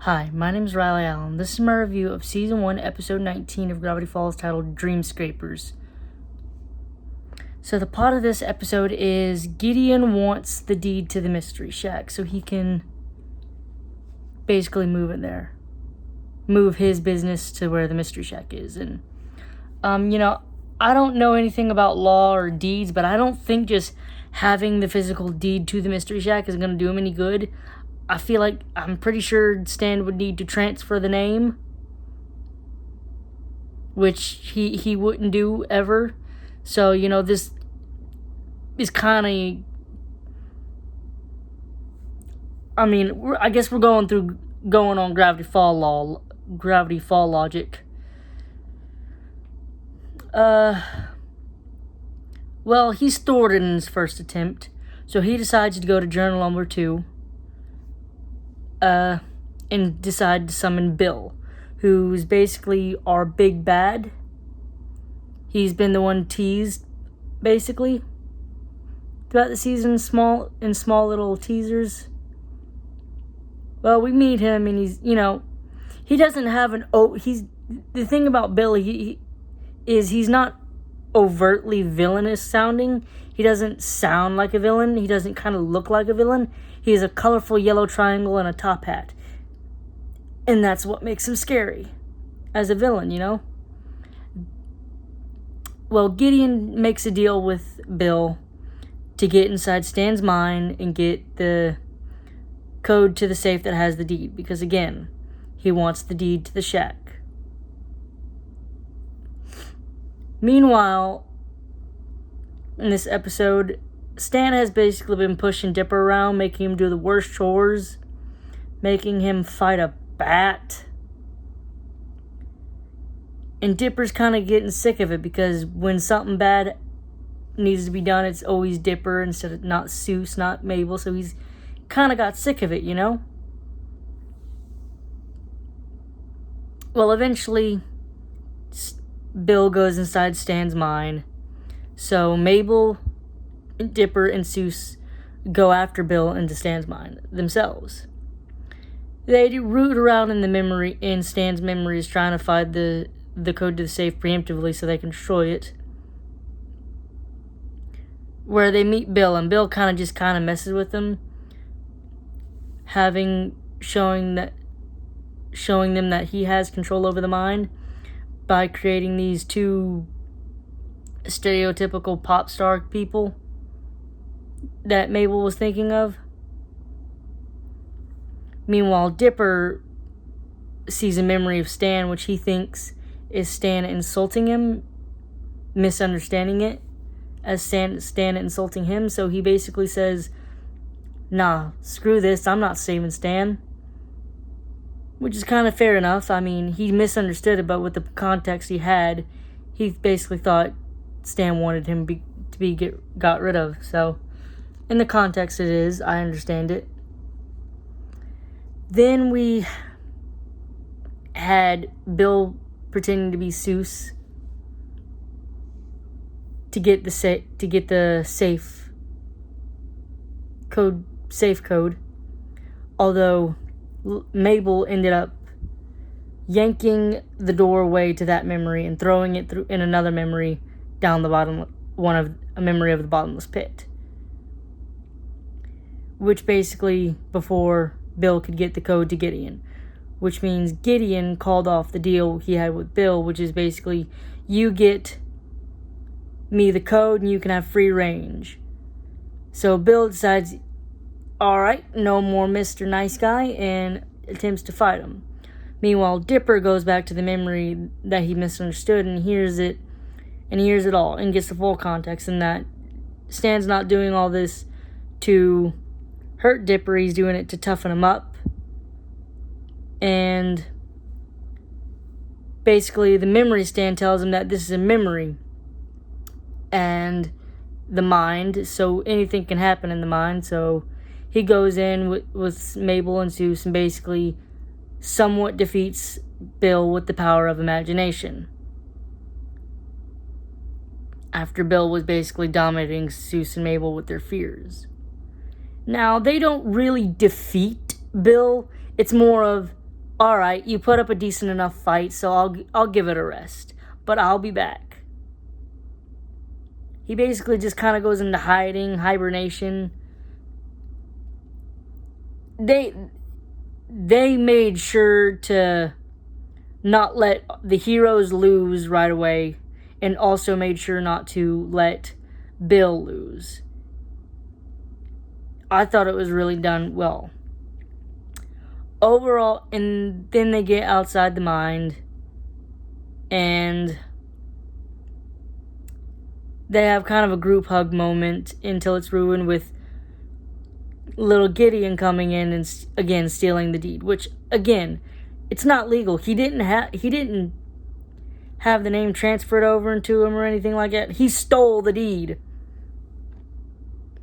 Hi, my name is Riley Allen. This is my review of Season 1, Episode 19 of Gravity Falls titled Dreamscapers. So the plot of this episode is Gideon wants the deed to the Mystery Shack so he can basically move in there. Move his business to where the Mystery Shack is. And, I don't know anything about law or deeds, but I don't think just having the physical deed to the Mystery Shack is going to do him any good. I'm pretty sure Stan would need to transfer the name, which he wouldn't do ever. So, this is kind of, I guess we're going on gravity fall logic. Well, he's thwarted in his first attempt, so he decides to go to journal number 2. And decide to summon Bill, who's basically our big bad. He's been the one teased, basically, throughout the season, in small little teasers. Well, we meet him, and he's, he doesn't have the thing about Bill, he's not overtly villainous sounding. He doesn't sound like a villain. He doesn't kind of look like a villain. He has a colorful yellow triangle and a top hat. And that's what makes him scary as a villain, Well, Gideon makes a deal with Bill to get inside Stan's mind and get the code to the safe that has the deed. Because, again, he wants the deed to the shack. Meanwhile, in this episode, Stan has basically been pushing Dipper around, making him do the worst chores, making him fight a bat. And Dipper's kind of getting sick of it because when something bad needs to be done, it's always Dipper instead of not Seuss, not Mabel. So he's kind of got sick of it, Well, eventually, Bill goes inside Stan's mind. So Mabel, Dipper, and Seuss go after Bill into Stan's mind themselves. They root around in Stan's memories, trying to find the code to the safe preemptively so they can destroy it. Where they meet Bill, and Bill kind of messes with them, showing them that he has control over the mind by creating these two stereotypical pop star people that Mabel was thinking of. Meanwhile, Dipper sees a memory of Stan, which he thinks is Stan insulting him, misunderstanding it as Stan insulting him. So he basically says, "Nah, screw this, I'm not saving Stan." Which is kind of fair enough. He misunderstood it, but with the context he had, he basically thought Stan wanted him to be got rid of. So, in the context it is, I understand it. Then we had Bill pretending to be Seuss to get the safe code. Although Mabel ended up yanking the doorway to that memory and throwing it through in another memory down a memory of the bottomless pit. Which basically, before Bill could get the code to Gideon. Which means Gideon called off the deal he had with Bill, which is basically, you get me the code and you can have free range. So Bill decides, alright, no more Mr. Nice Guy, and attempts to fight him. Meanwhile, Dipper goes back to the memory that he misunderstood and hears it all, and gets the full context, in that Stan's not doing all this to hurt Dipper, he's doing it to toughen him up. And basically, the memory Stan tells him that this is a memory, and the mind, so anything can happen in the mind. So he goes in with Mabel and Seuss and basically somewhat defeats Bill with the power of imagination, after Bill was basically dominating Seuss and Mabel with their fears. Now, they don't really defeat Bill. It's more of alright, you put up a decent enough fight, so I'll give it a rest. But I'll be back. He basically just kind of goes into hibernation. They made sure to not let the heroes lose right away, and also made sure not to let Bill lose. I thought it was really done well. Overall, and then they get outside the mine, and they have kind of a group hug moment until it's ruined with little Gideon coming in and again stealing the deed, which again, it's not legal. He didn't have the name transferred over into him or anything like that. He stole the deed.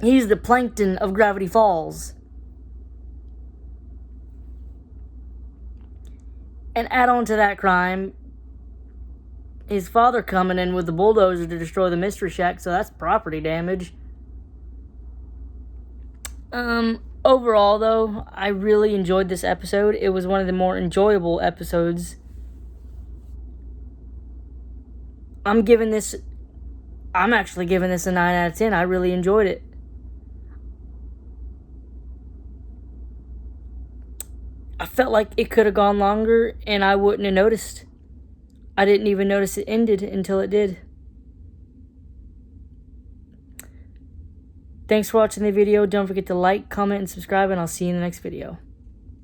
He's the plankton of Gravity Falls. And add on to that crime, his father coming in with the bulldozer to destroy the Mystery Shack, so that's property damage. Overall, though, I really enjoyed this episode. It was one of the more enjoyable episodes. I'm actually giving this a 9 out of 10. I really enjoyed it. I felt like it could have gone longer, and I wouldn't have noticed. I didn't even notice it ended until it did. Thanks for watching the video. Don't forget to like, comment, and subscribe, and I'll see you in the next video.